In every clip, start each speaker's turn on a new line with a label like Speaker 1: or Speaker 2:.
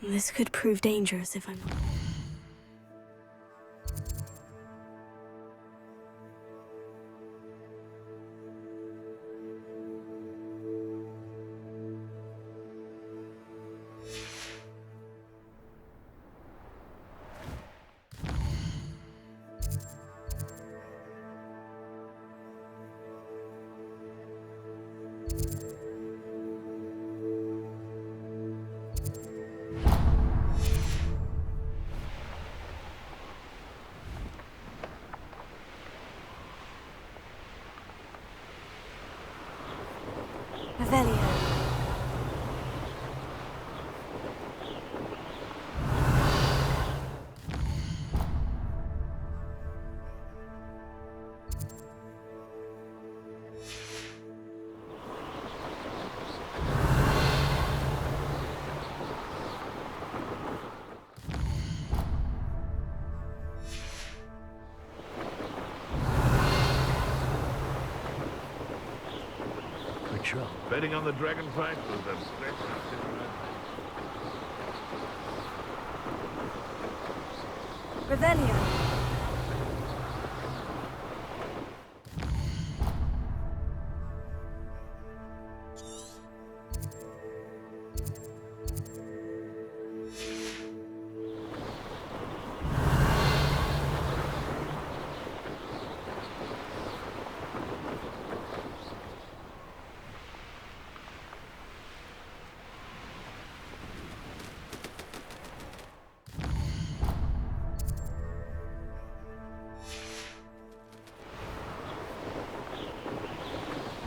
Speaker 1: This could prove dangerous if I'm... Revelio.
Speaker 2: Betting on the dragon fight was a stretch.
Speaker 1: Revelio.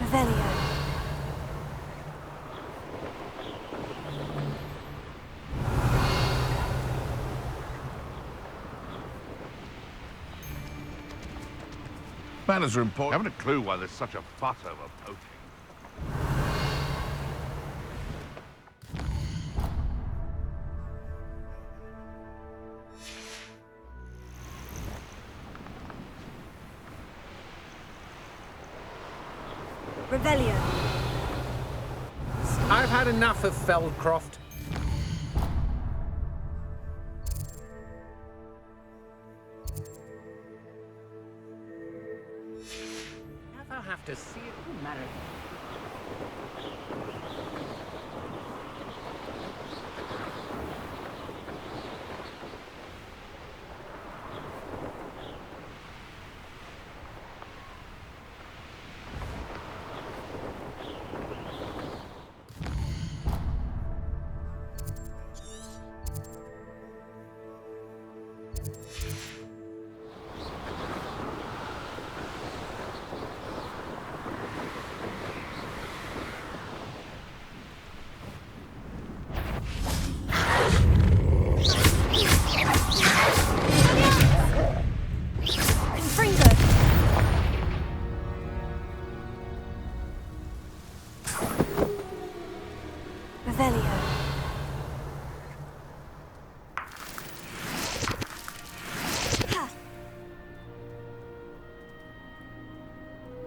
Speaker 1: Revelio.
Speaker 2: Manners are important. I haven't a clue why there's such a fuss over poaching.
Speaker 1: Revelio.
Speaker 3: I've had enough of Feldcroft. Never have to see it married.
Speaker 1: Revelio. Ha.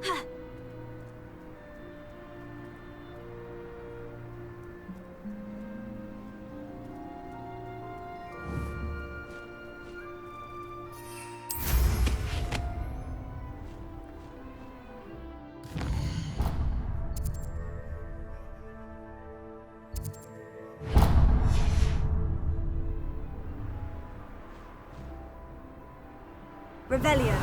Speaker 1: Ha. Revelio.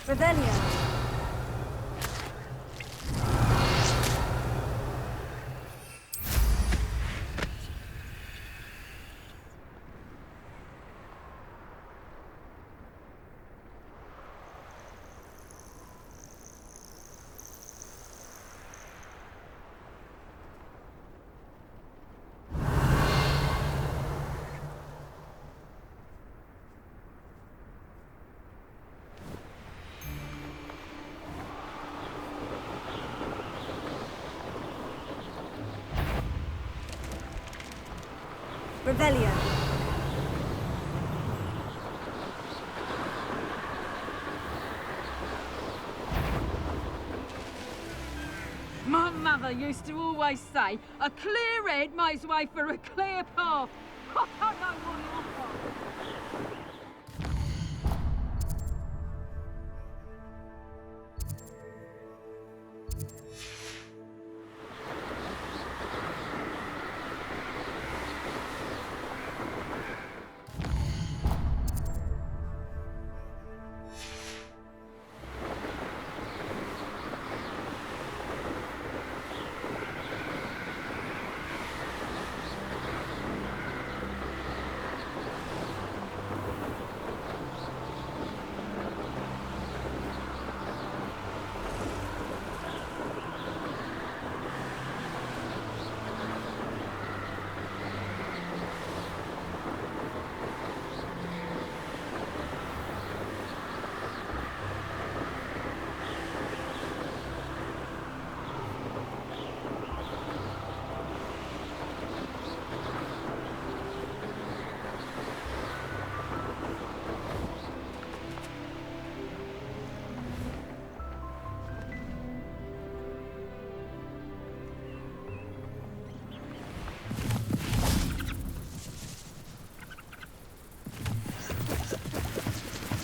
Speaker 1: Revelio. Revelio.
Speaker 4: My mother used to always say, a clear head makes way for a clear path. I don't know what you're for.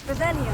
Speaker 4: Revelio.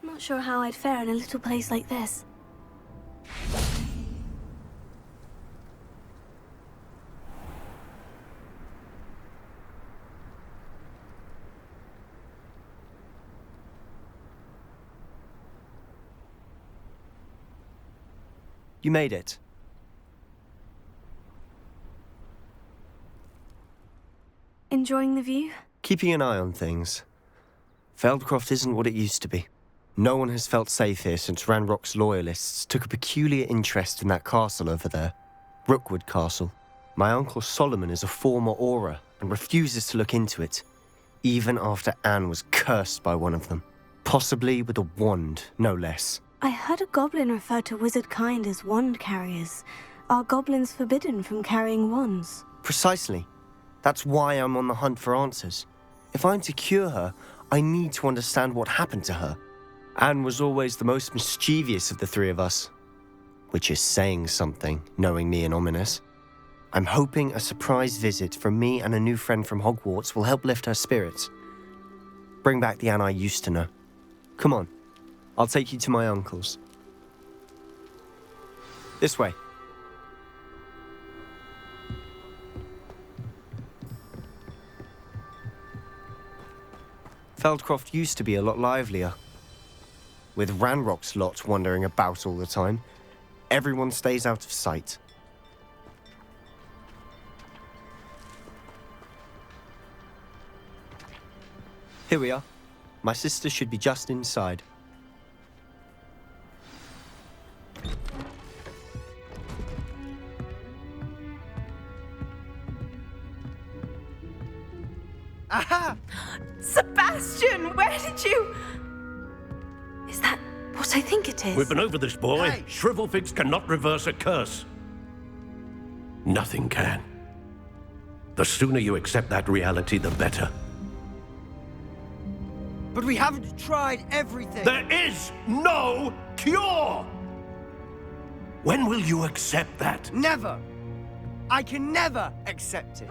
Speaker 4: I'm not sure how I'd fare in a little place like this.
Speaker 5: You made it.
Speaker 1: enjoying the view?
Speaker 5: Keeping an eye on things. Feldcroft isn't what it used to be. No one has felt safe here since Ranrock's loyalists took a peculiar interest in that castle over there. Rookwood Castle. My uncle Solomon is a former Auror and refuses to look into it, even after Anne was cursed by one of them. Possibly with a wand, no less.
Speaker 1: I heard a goblin refer to wizard kind as wand carriers. Are goblins forbidden from carrying wands?
Speaker 5: Precisely. That's why I'm on the hunt for answers. If I'm to cure her, I need to understand what happened to her. Anne was always the most mischievous of the three of us. Which is saying something, knowing me and Ominous. I'm hoping a surprise visit from me and a new friend from Hogwarts will help lift her spirits. Bring back the Anne I used to know. Come on, I'll take you to my uncle's. This way. Feldcroft used to be a lot livelier. With Ranrock's lot wandering about all the time, everyone stays out of sight. Here we are. My sister should be just inside.
Speaker 6: Aha!
Speaker 1: Sebastian, where did you... Is that what I think it is?
Speaker 7: We've been over this, boy.
Speaker 6: Hey.
Speaker 7: Shrivelfigs cannot reverse a curse. Nothing can. The sooner you accept that reality, the better.
Speaker 6: But we haven't tried everything.
Speaker 7: There is no cure! When will you accept that?
Speaker 6: Never. I can never accept it.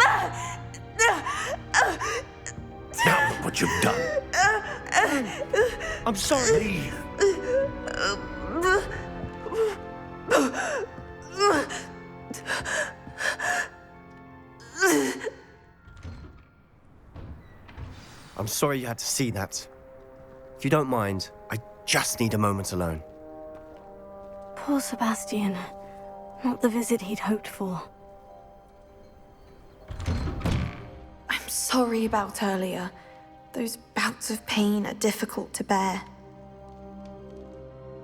Speaker 7: Now look what you've done.
Speaker 6: I'm sorry.
Speaker 7: Leave.
Speaker 5: I'm sorry you had to see that. If you don't mind, I just need a moment alone.
Speaker 1: Poor Sebastian. Not the visit he'd hoped for.
Speaker 8: I'm sorry about earlier. Those bouts of pain are difficult to bear.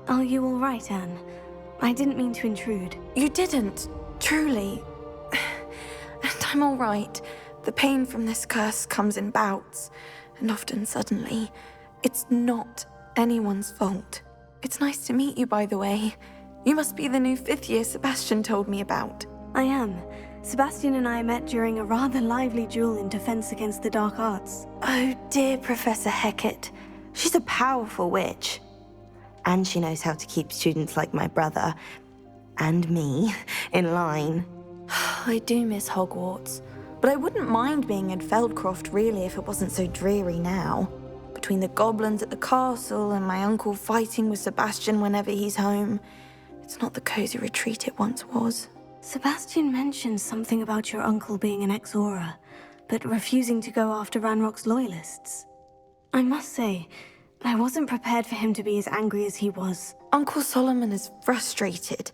Speaker 1: Are you all right, Anne? I didn't mean to intrude.
Speaker 8: You didn't, truly. And I'm all right. The pain from this curse comes in bouts, and often suddenly. It's not anyone's fault. It's nice to meet you, by the way. You must be the new 5th year Sebastian told me about.
Speaker 1: I am. Sebastian and I met during a rather lively duel in Defense Against the Dark Arts.
Speaker 8: Oh, dear Professor Hecat. She's a powerful witch. And she knows how to keep students like my brother, and me, in line. I do miss Hogwarts, but I wouldn't mind being in Feldcroft, really, if it wasn't so dreary now. Between the goblins at the castle and my uncle fighting with Sebastian whenever he's home, it's not the cozy retreat it once was.
Speaker 1: Sebastian mentioned something about your uncle being an ex-Auror, but refusing to go after Ranrock's loyalists. I must say, I wasn't prepared for him to be as angry as he was.
Speaker 8: Uncle Solomon is frustrated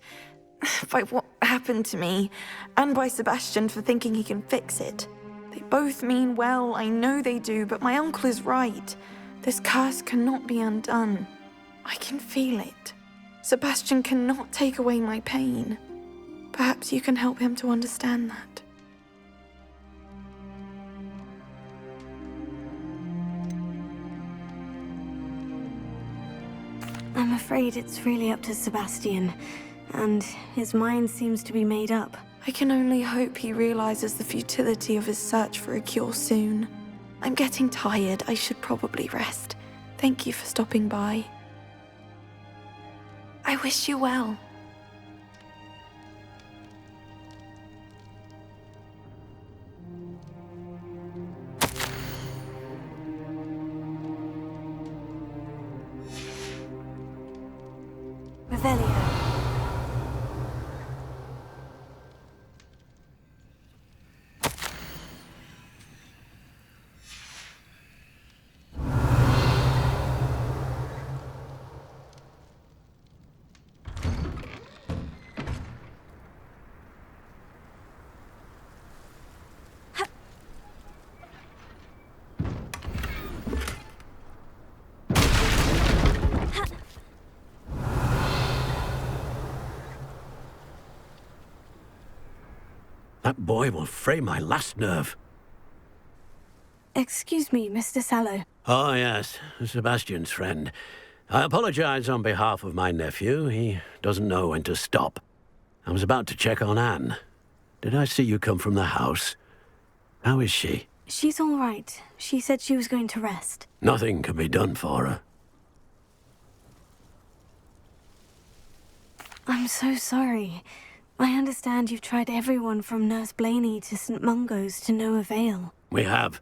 Speaker 8: by what happened to me, and by Sebastian for thinking he can fix it. They both mean well, I know they do, but my uncle is right. This curse cannot be undone. I can feel it. Sebastian cannot take away my pain. Perhaps you can help him to understand that.
Speaker 1: I'm afraid it's really up to Sebastian, and his mind seems to be made up.
Speaker 8: I can only hope he realizes the futility of his search for a cure soon. I'm getting tired. I should probably rest. Thank you for stopping by. I wish you well.
Speaker 1: Revelio.
Speaker 7: That boy will fray my last nerve.
Speaker 1: Excuse me, Mr. Sallow.
Speaker 7: Oh, yes, Sebastian's friend. I apologize on behalf of my nephew. He doesn't know when to stop. I was about to check on Anne. Did I see you come from the house? How is she?
Speaker 1: She's all right. She said she was going to rest.
Speaker 7: Nothing can be done for her.
Speaker 1: I'm so sorry. I understand you've tried everyone from Nurse Blaney to St. Mungo's to no avail.
Speaker 7: We have.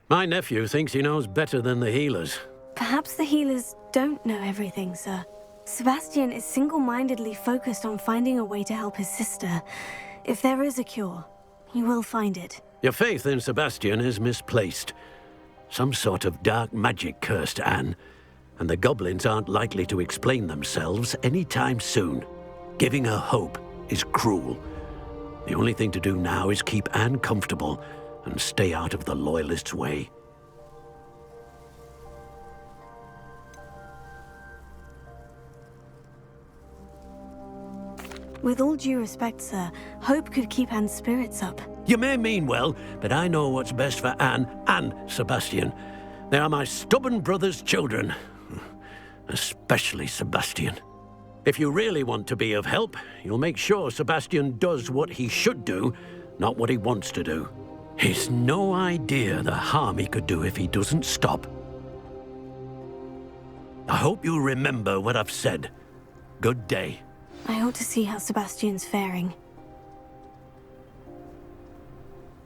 Speaker 7: My nephew thinks he knows better than the healers.
Speaker 1: Perhaps the healers don't know everything, sir. Sebastian is single-mindedly focused on finding a way to help his sister. If there is a cure, he will find it.
Speaker 7: Your faith in Sebastian is misplaced. Some sort of dark magic cursed Anne, and the goblins aren't likely to explain themselves anytime soon. Giving her hope is cruel. The only thing to do now is keep Anne comfortable and stay out of the Loyalists' way.
Speaker 1: With all due respect, sir, hope could keep Anne's spirits up.
Speaker 7: You may mean well, but I know what's best for Anne and Sebastian. They are my stubborn brother's children. Especially Sebastian. If you really want to be of help, you'll make sure Sebastian does what he should do, not what he wants to do. He's no idea the harm he could do if he doesn't stop. I hope you'll remember what I've said. Good day.
Speaker 1: I ought to see how Sebastian's faring.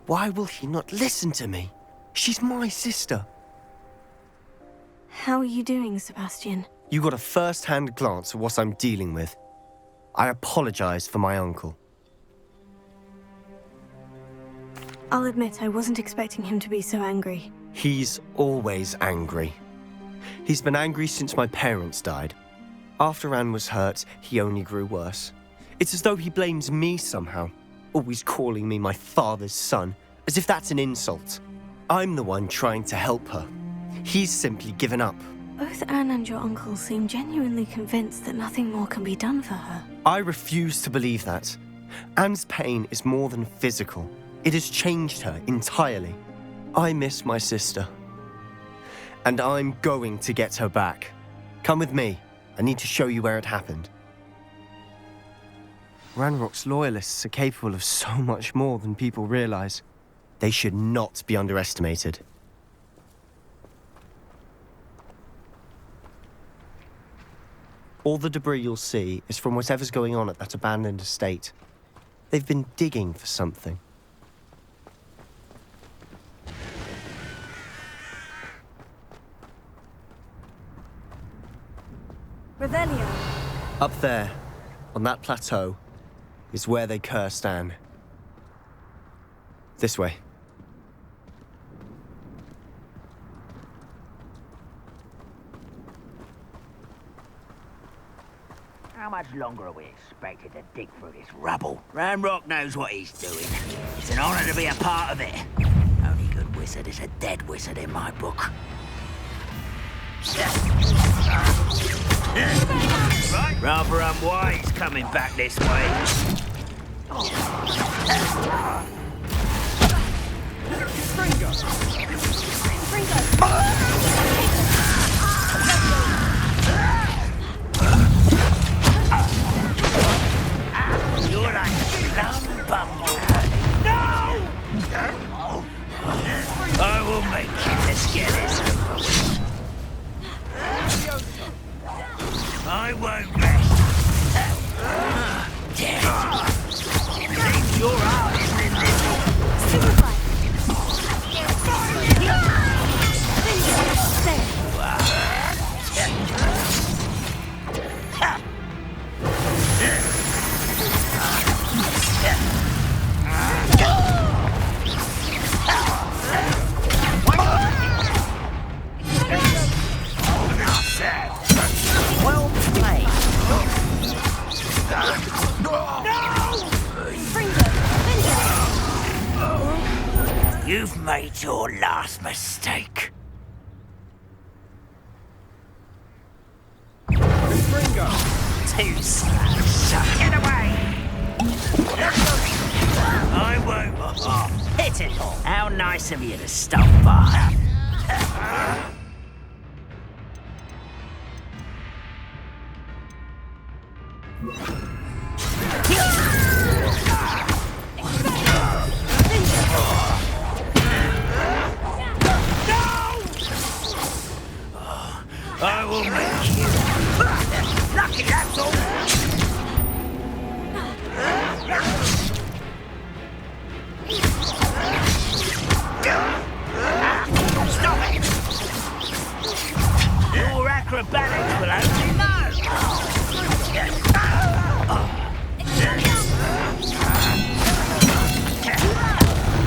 Speaker 5: Why will he not listen to me? She's my sister.
Speaker 1: How are you doing, Sebastian?
Speaker 5: You got a first-hand glance at what I'm dealing with. I apologize for my uncle.
Speaker 1: I'll admit I wasn't expecting him to be so angry.
Speaker 5: He's always angry. He's been angry since my parents died. After Anne was hurt, he only grew worse. It's as though he blames me somehow, always calling me my father's son, as if that's an insult. I'm the one trying to help her. He's simply given up.
Speaker 1: Both Anne and your uncle seem genuinely convinced that nothing more can be done for her.
Speaker 5: I refuse to believe that. Anne's pain is more than physical. It has changed her entirely. I miss my sister. And I'm going to get her back. Come with me. I need to show you where it happened. Ranrock's Loyalists are capable of so much more than people realize. They should not be underestimated. All the debris you'll see is from whatever's going on at that abandoned estate. They've been digging for something.
Speaker 1: Revelio.
Speaker 5: Up there, on that plateau, is where they cursed Anne. This way.
Speaker 9: How much longer are we expected to dig through this rubble? Ranrock knows what he's doing. It's an honor to be a part of it. Only good wizard is a dead wizard in my book. Right. Rather unwise coming back this way. You're a dumb bumble. No! I will make you this get this over with. I won't rest. Dead. Seems your heart is in this. Well played. You've made your last mistake. Too slow. Get away! I How nice of you to stop by. I will make you. Lucky, that's all. Stop it! Your acrobatics will only know.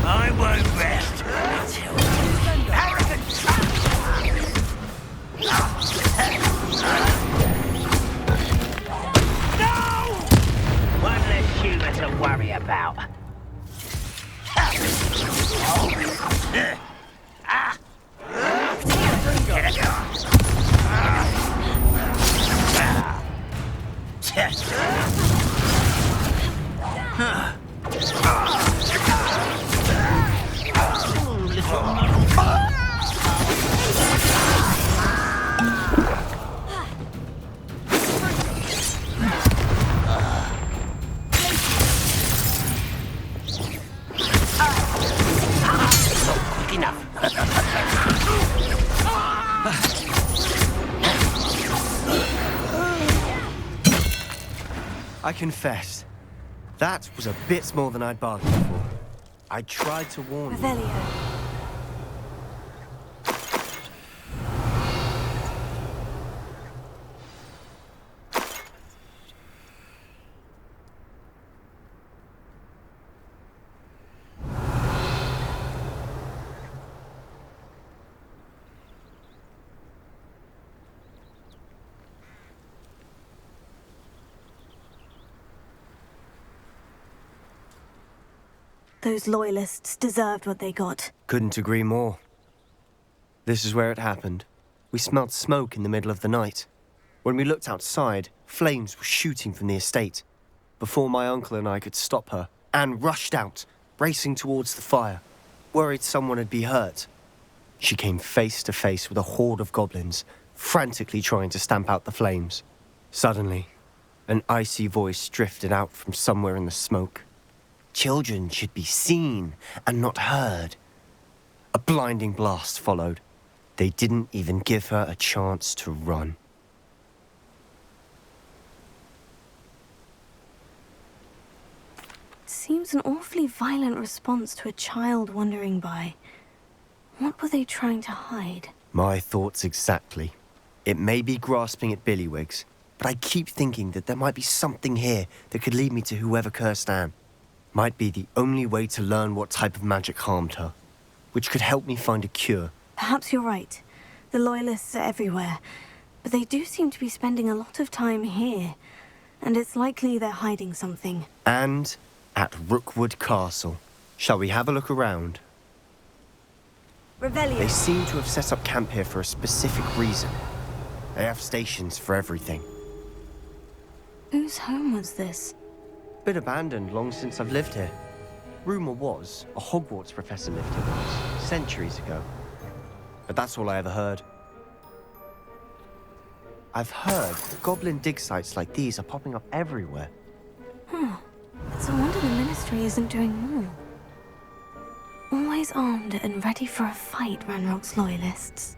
Speaker 9: I won't rest until arrogant No! One less humour to worry about. Quick enough.
Speaker 5: I confess, that was a bit more than I'd bargained for. I tried to warn you.
Speaker 1: Revelio. Those loyalists deserved what they got.
Speaker 5: Couldn't agree more. This is where it happened. We smelled smoke in the middle of the night. When we looked outside, flames were shooting from the estate. Before my uncle and I could stop her, Anne rushed out, racing towards the fire, worried someone had been hurt. She came face to face with a horde of goblins, frantically trying to stamp out the flames. Suddenly, an icy voice drifted out from somewhere in the smoke. Children should be seen and not heard. A blinding blast followed. They didn't even give her a chance to run.
Speaker 1: Seems an awfully violent response to a child wandering by. What were they trying to hide?
Speaker 5: My thoughts exactly. It may be grasping at Billywigs, but I keep thinking that there might be something here that could lead me to whoever cursed Anne. Might be the only way to learn what type of magic harmed her, which could help me find a cure.
Speaker 1: Perhaps you're right. The Loyalists are everywhere, but they do seem to be spending a lot of time here, and it's likely they're hiding something.
Speaker 5: And at Rookwood Castle. Shall we have a look around?
Speaker 1: Revelio.
Speaker 5: They seem to have set up camp here for a specific reason. They have stations for everything.
Speaker 1: Whose home was this?
Speaker 5: Been abandoned long since I've lived here. Rumour was a Hogwarts professor lived here once, centuries ago. But that's all I ever heard. I've heard goblin dig sites like these are popping up everywhere.
Speaker 1: It's a wonder the Ministry isn't doing more. Always armed and ready for a fight, Ranrock's Loyalists.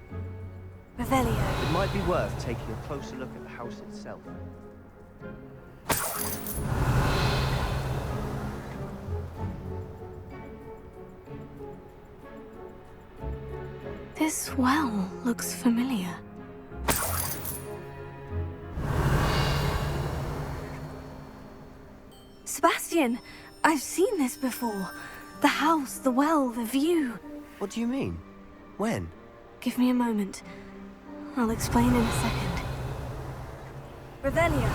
Speaker 1: Revelio.
Speaker 5: It might be worth taking a closer look at the house itself.
Speaker 1: This well looks familiar. Sebastian, I've seen this before. The house, the well, the view.
Speaker 5: What do you mean? When?
Speaker 1: Give me a moment. I'll explain in a second. Revelio.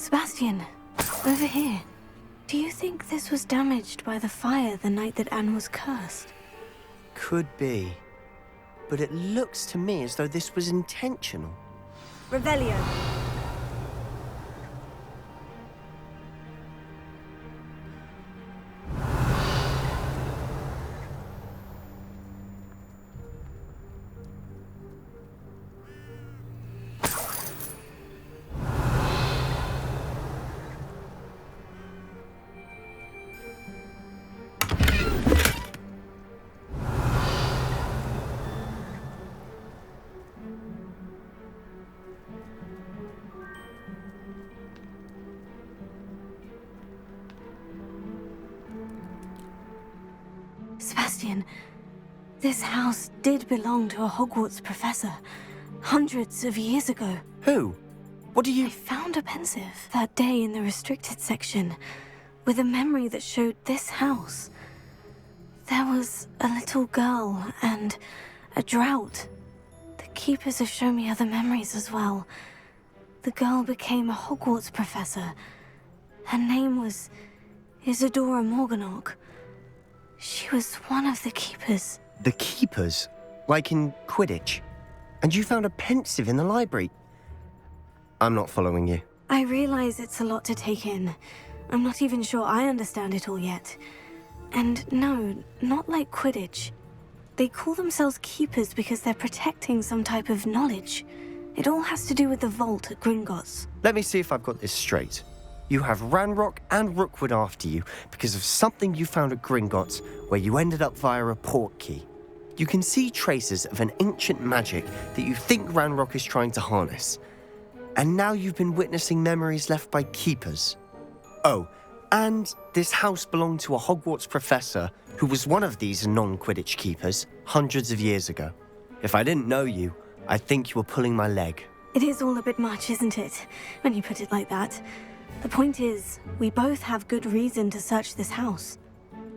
Speaker 1: Sebastian, over here. Do you think this was damaged by the fire the night that Anne was cursed?
Speaker 5: Could be. But it looks to me as though this was intentional.
Speaker 8: Revelio.
Speaker 1: Sebastian, this house did belong to a Hogwarts professor, hundreds of years ago.
Speaker 5: Who? What do you...
Speaker 1: I found a pensive that day in the restricted section, with a memory that showed this house. There was a little girl and a drought. The keepers have shown me other memories as well. The girl became a Hogwarts professor. Her name was Isadora Morganach. She was one of the keepers.
Speaker 5: The keepers? Like in Quidditch? And you found a pensive in the library? I'm not following you.
Speaker 1: I realize it's a lot to take in. I'm not even sure I understand it all yet. And no, not like Quidditch. They call themselves keepers because they're protecting some type of knowledge. It all has to do with the vault at Gringotts.
Speaker 5: Let me see if I've got this straight. You have Ranrock and Rookwood after you because of something you found at Gringotts where you ended up via a port key. You can see traces of an ancient magic that you think Ranrock is trying to harness. And now you've been witnessing memories left by keepers. Oh, and this house belonged to a Hogwarts professor who was one of these non-Quidditch keepers hundreds of years ago. If I didn't know you, I'd think you were pulling my leg.
Speaker 1: It is all a bit much, isn't it, when you put it like that? The point is, we both have good reason to search this house.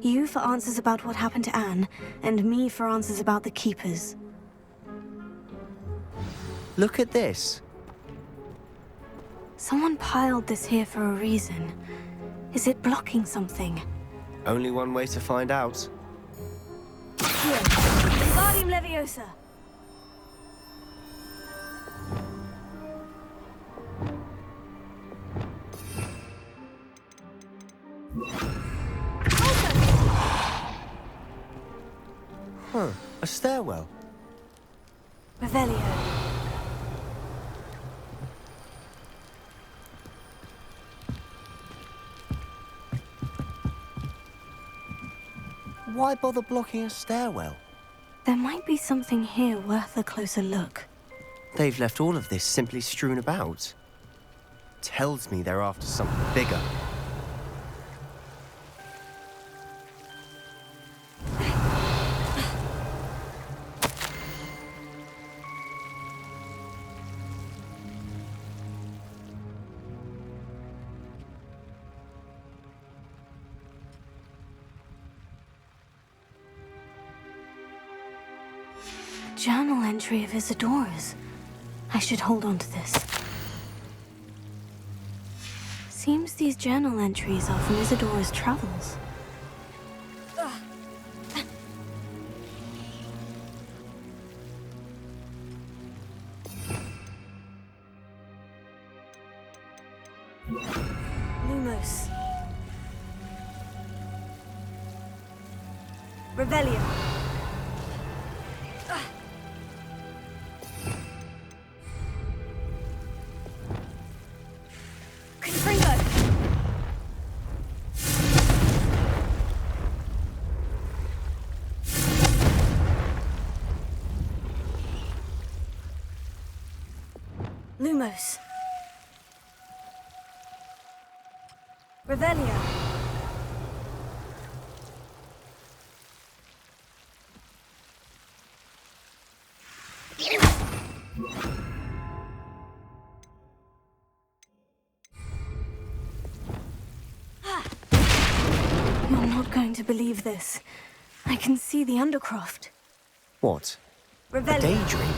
Speaker 1: You for answers about what happened to Anne, and me for answers about the keepers.
Speaker 5: Look at this.
Speaker 1: Someone piled this here for a reason. Is it blocking something?
Speaker 5: Only one way to find out.
Speaker 1: Here, Wingardium Leviosa.
Speaker 5: Huh, a stairwell.
Speaker 1: Revelio.
Speaker 5: Why bother blocking a stairwell?
Speaker 1: There might be something here worth a closer look.
Speaker 5: They've left all of this simply strewn about. Tells me they're after something bigger.
Speaker 1: Journal entry of Isadora's. I should hold on to this. Seems these journal entries are from Isadora's travels. Lumos. Revelio. Lumos. Revelio. You're not going to believe this. I can see the Undercroft.
Speaker 5: What?
Speaker 1: Revelio.
Speaker 5: Daydream?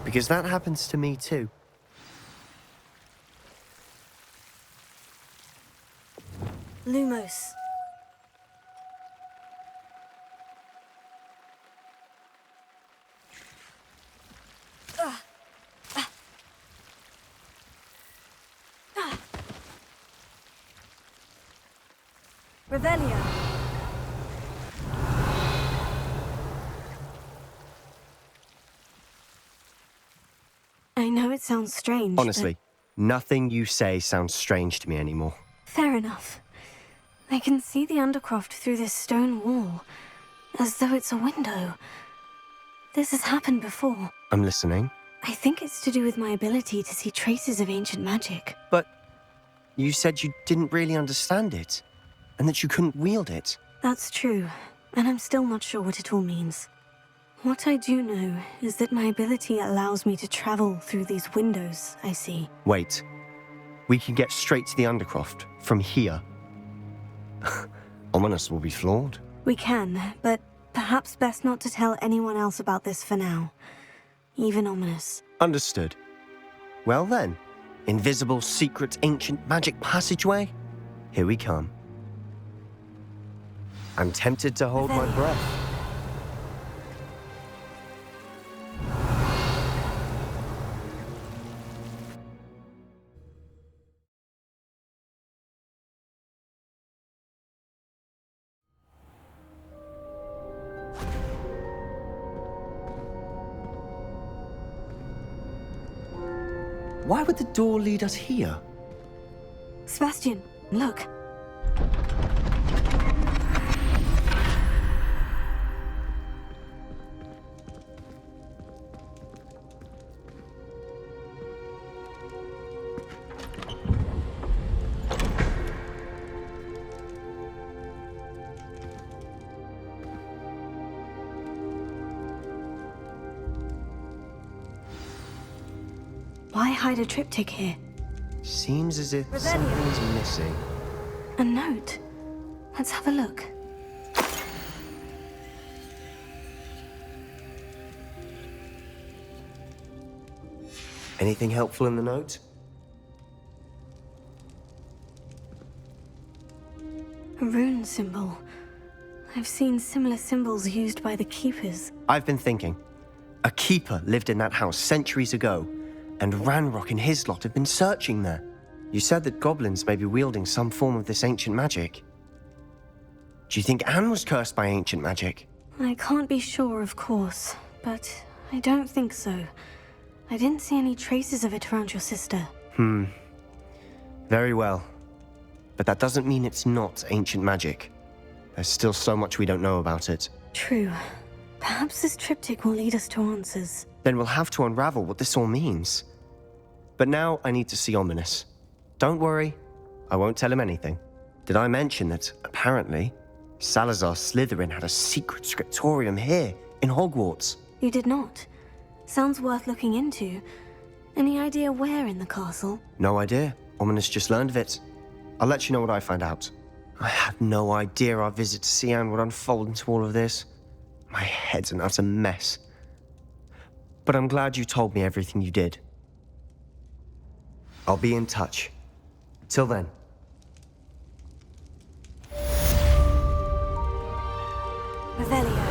Speaker 5: Because that happens to me too.
Speaker 1: Lumos. Revelio. I know it sounds strange,
Speaker 5: Honestly, nothing you say sounds strange to me anymore.
Speaker 1: but fair enough. I can see the Undercroft through this stone wall, as though it's a window. This has happened before.
Speaker 5: I'm listening.
Speaker 1: I think it's to do with my ability to see traces of ancient magic.
Speaker 5: But you said you didn't really understand it, and that you couldn't wield it.
Speaker 1: That's true, and I'm still not sure what it all means. What I do know is that my ability allows me to travel through these windows I see.
Speaker 5: Wait. We can get straight to the Undercroft from here. Ominous will be floored.
Speaker 1: We can, but perhaps best not to tell anyone else about this for now. Even Ominous.
Speaker 5: Understood. Well then, invisible, secret, ancient magic passageway? Here we come. I'm tempted to hold my breath. Why would the door lead us here?
Speaker 1: Sebastian, look. Why hide a triptych here?
Speaker 5: Seems as if
Speaker 1: Revelio.
Speaker 5: something's missing.
Speaker 1: A note. Let's have a look.
Speaker 5: Anything helpful in the note?
Speaker 1: A rune symbol. I've seen similar symbols used by the Keepers.
Speaker 5: I've been thinking. A keeper lived in that house centuries ago, and Ranrock and his lot have been searching there. You said that goblins may be wielding some form of this ancient magic. Do you think Anne was cursed by ancient magic?
Speaker 1: I can't be sure, of course, but I don't think so. I didn't see any traces of it around your sister.
Speaker 5: Very well. But that doesn't mean it's not ancient magic. There's still so much we don't know about it.
Speaker 1: True. Perhaps this triptych will lead us to answers.
Speaker 5: Then we'll have to unravel what this all means. But now I need to see Ominous. Don't worry, I won't tell him anything. Did I mention that, apparently, Salazar Slytherin had a secret scriptorium here, in Hogwarts?
Speaker 1: You did not. Sounds worth looking into. Any idea where in the castle?
Speaker 5: No idea. Ominous just learned of it. I'll let you know what I find out. I had no idea our visit to see Anne would unfold into all of this. My head's an utter mess. But I'm glad you told me everything you did. I'll be in touch. Till then.
Speaker 1: Revelio.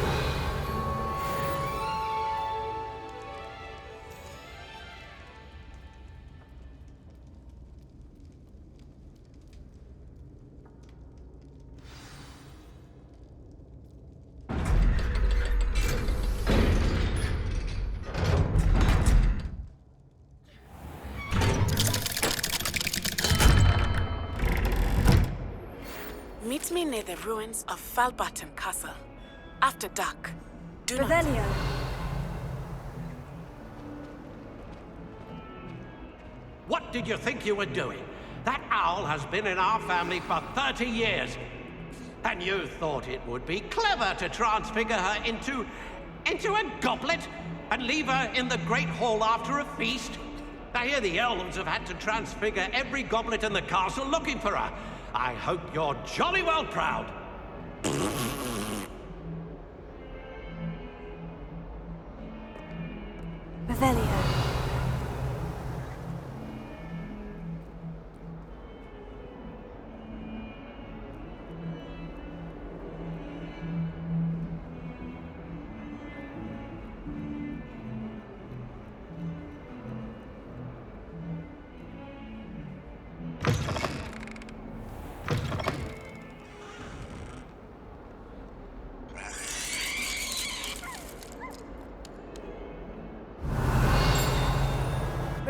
Speaker 10: Meet me near the ruins of Falbaton Castle. After dark. Do not...
Speaker 1: Revelio.
Speaker 7: What did you think you were doing? That owl has been in our family for 30 years. And you thought it would be clever to transfigure her into a goblet and leave her in the Great Hall after a feast? I hear the elves have had to transfigure every goblet in the castle looking for her. I hope you're jolly well proud.
Speaker 1: Revelio.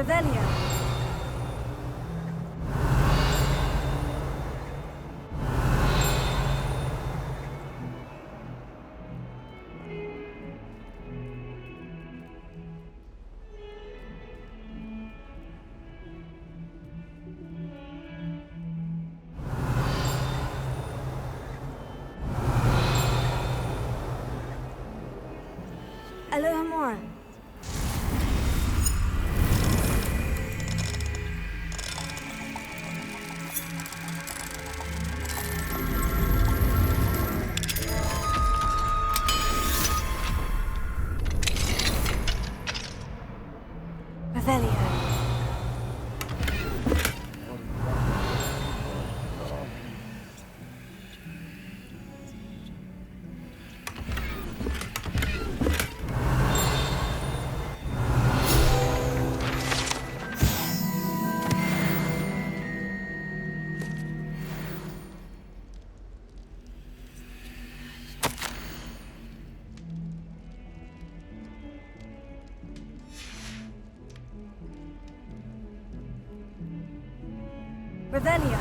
Speaker 1: Revelio. Alohomora. Revelio. Revelio.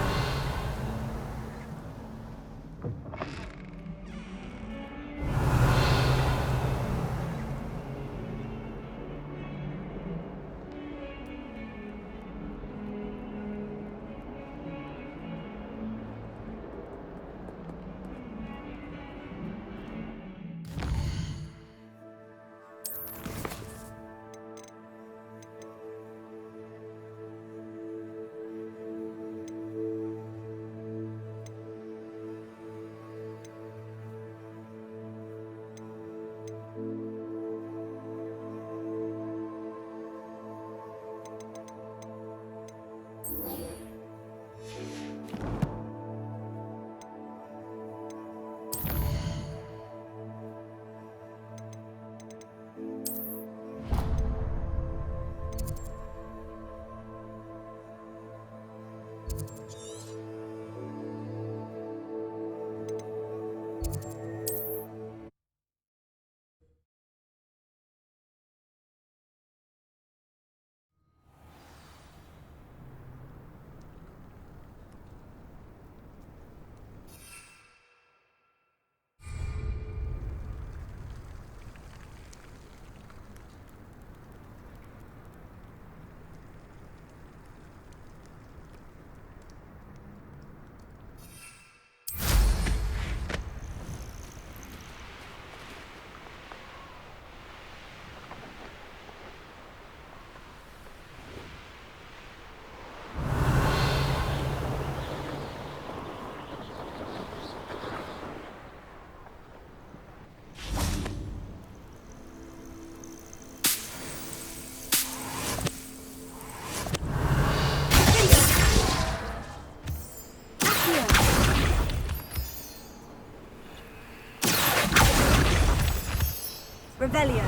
Speaker 1: Revelio.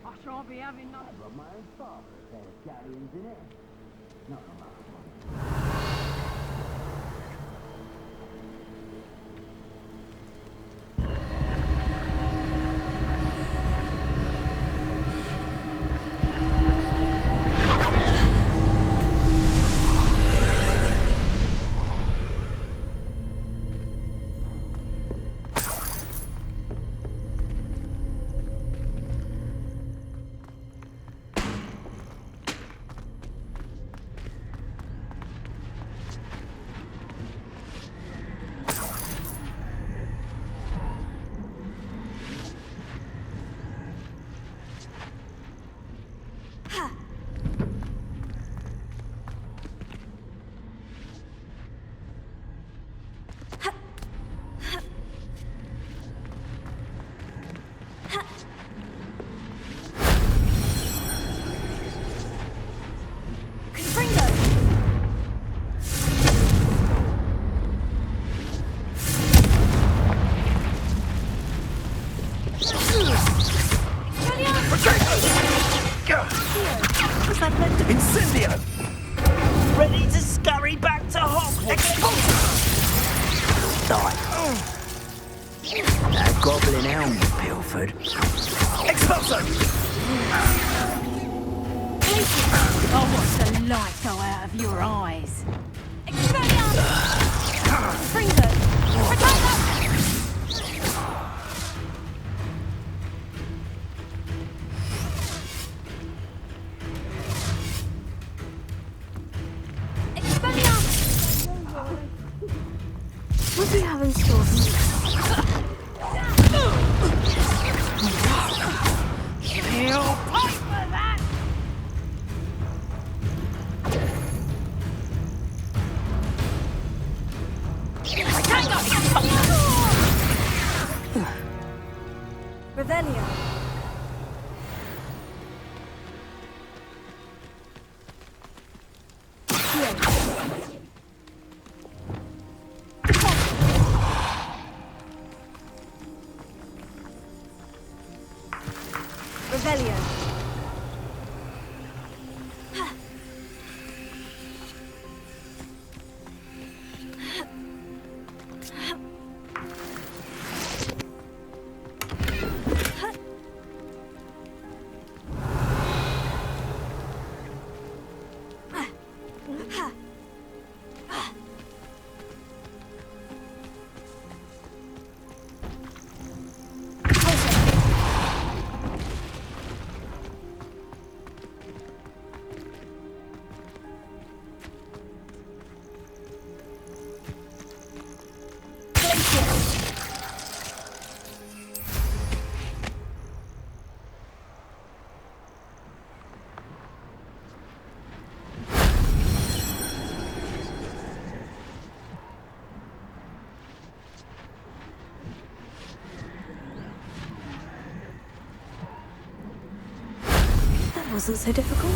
Speaker 4: I shan't be having none.
Speaker 6: Incendio! Ready to scurry back to Hogwarts! Die.
Speaker 9: That goblin helm you pilfered.
Speaker 6: Expulso!
Speaker 4: I watch the light go out of your eyes. Expelliarmus! Springboard! Return!
Speaker 1: What do you have in store for me?
Speaker 4: You'll pay for that!
Speaker 1: Revelio. Revelio. That wasn't so difficult.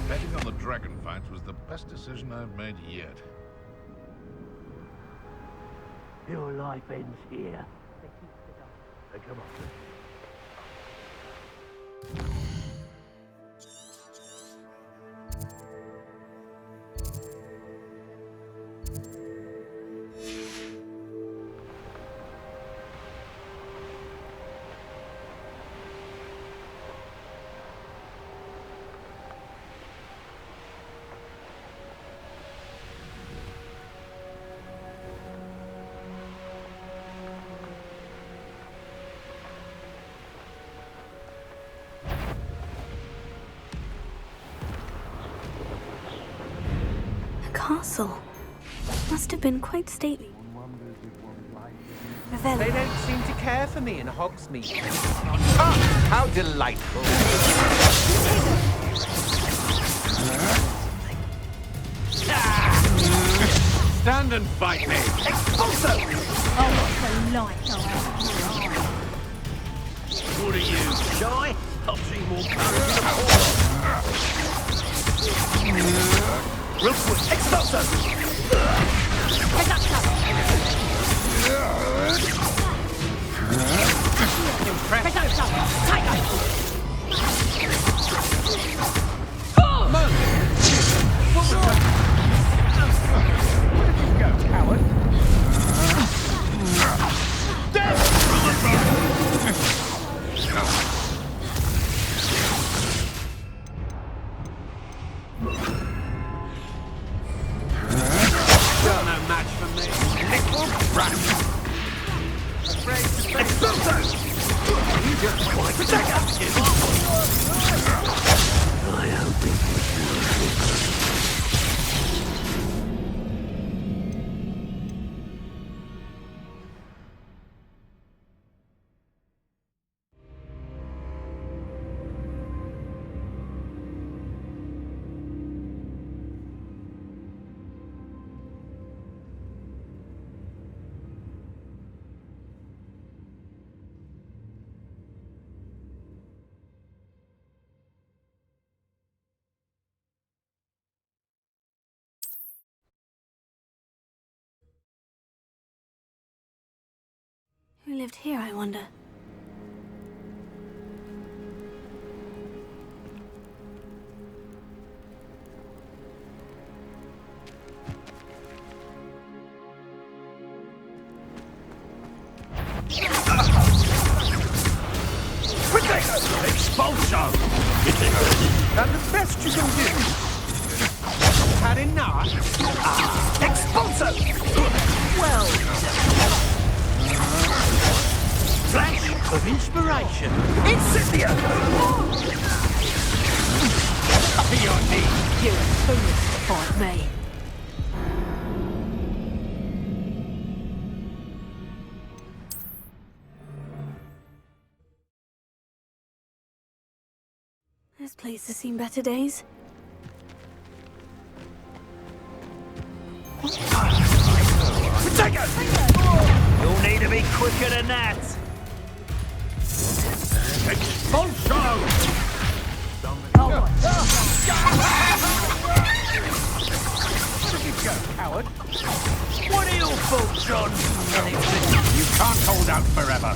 Speaker 2: Betting on the dragon fights was the best decision I've made yet.
Speaker 9: Your life ends here.
Speaker 2: Come on.
Speaker 1: castle. Must have been quite stately.
Speaker 3: They don't seem to care for me in Hogsmeade. Ah, how delightful. Stand and fight me. Expulso!
Speaker 4: Oh, what's the light,
Speaker 7: What are you, shy? I'll see more courage in the hall.
Speaker 3: Real quick. Expulso! You're no match for me. Little brat. Afraid to face Expulso! You just want to protect us.
Speaker 7: I hope it was worth it.
Speaker 1: Who lived here, I wonder?
Speaker 7: Expulso!
Speaker 3: That's the best you can do. Had enough? Expulso! Well
Speaker 7: Flash of inspiration.
Speaker 3: Incendio! Up your knee.
Speaker 4: You're foolish to fight me.
Speaker 1: This place has seen better days.
Speaker 3: Take it!
Speaker 9: You'll need to be quicker than that.
Speaker 7: Expulso!
Speaker 3: Coward.
Speaker 9: What are your thoughts on?
Speaker 3: You can't hold out forever.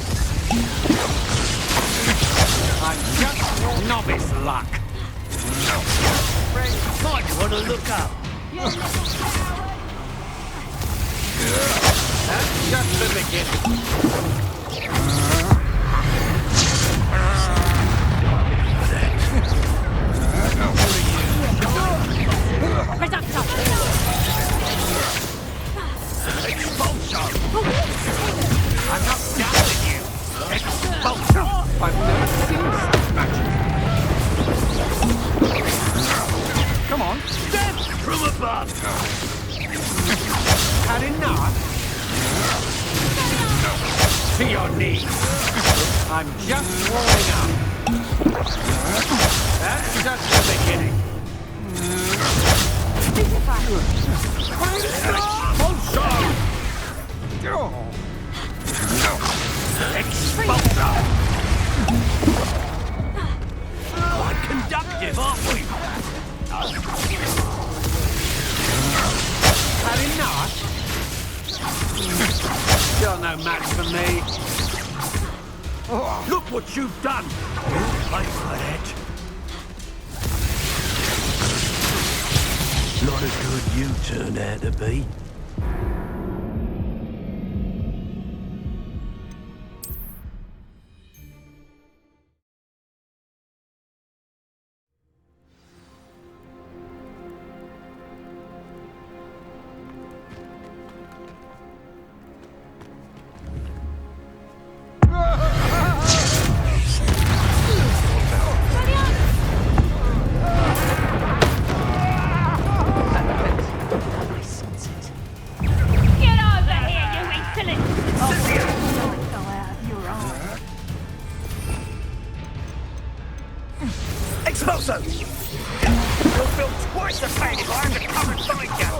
Speaker 3: I'm just novice luck.
Speaker 9: Might want to look up.
Speaker 3: That's just the beginning.
Speaker 7: Expulso!
Speaker 3: I'm not done with you. Expulso! I've never seen such magic. Come on, step
Speaker 7: From above!
Speaker 3: Had enough? To your knees. I'm just warming up. That's just the beginning.
Speaker 7: Expulso! Expulso! Quite conductive, aren't we?
Speaker 3: Had enough? You're no match for me.
Speaker 7: Look what you've done! You'll pay for that. Not as good you turned out to be.
Speaker 9: Expulso! You'll feel twice the pain if I have to come and find you!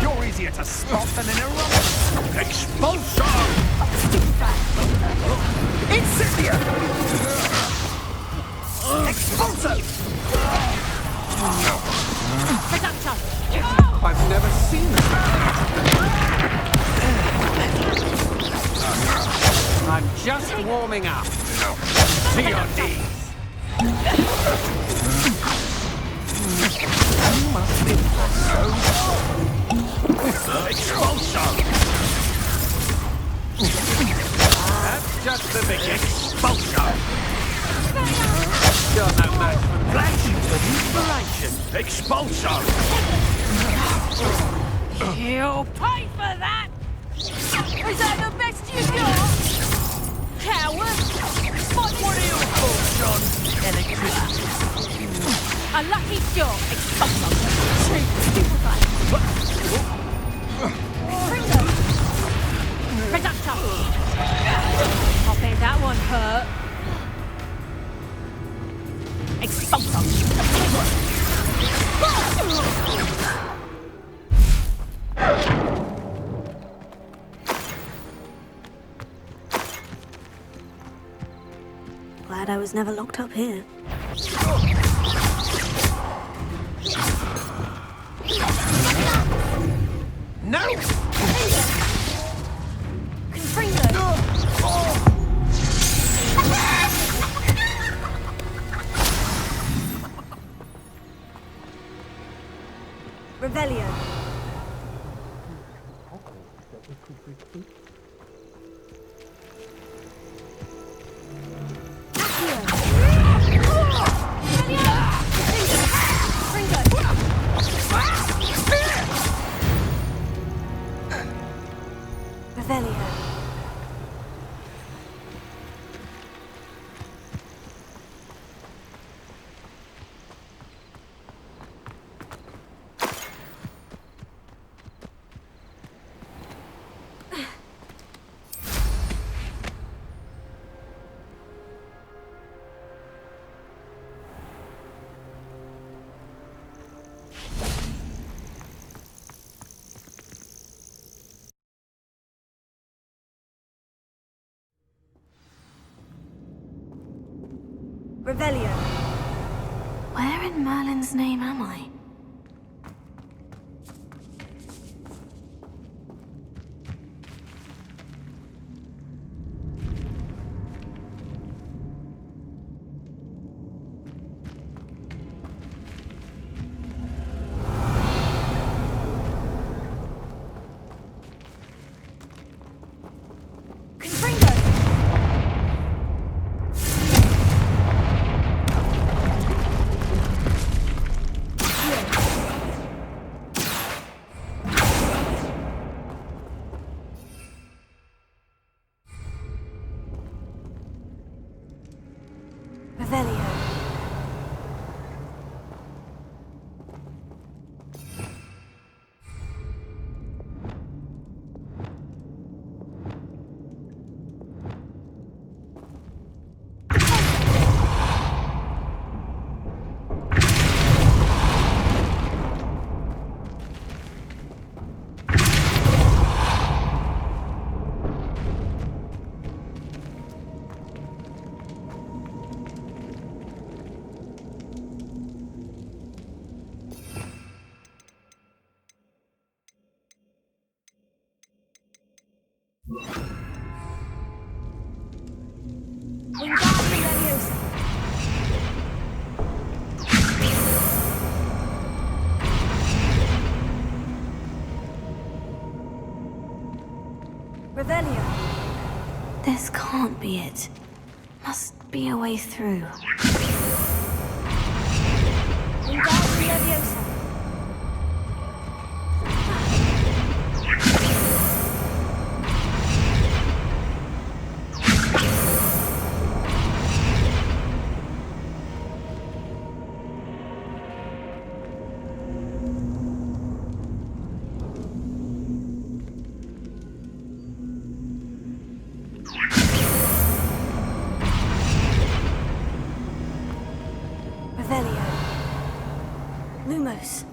Speaker 3: You're easier to spot than an eruption.
Speaker 9: Expulso! Incendio! Expulso!
Speaker 3: I've never seen that. I'm just warming up. To your knees. You must be
Speaker 9: Expulso!
Speaker 3: That's just the beginning.
Speaker 9: Expulso!
Speaker 3: You're no match for me.
Speaker 9: Flashes of inspiration! Expulso!
Speaker 4: You'll pay for that! Is that the best you got? Coward! What are you for, John? Electricity. A lucky shot! Expulso! Cheap! Reductor! I bet that one hurt. Expulso!
Speaker 1: Glad I was never locked up here.
Speaker 3: No!
Speaker 1: Revelio. Revelio. Revelio. Where in Merlin's name am I? Revelio. Revelio. This can't be it. Must be a way through. close.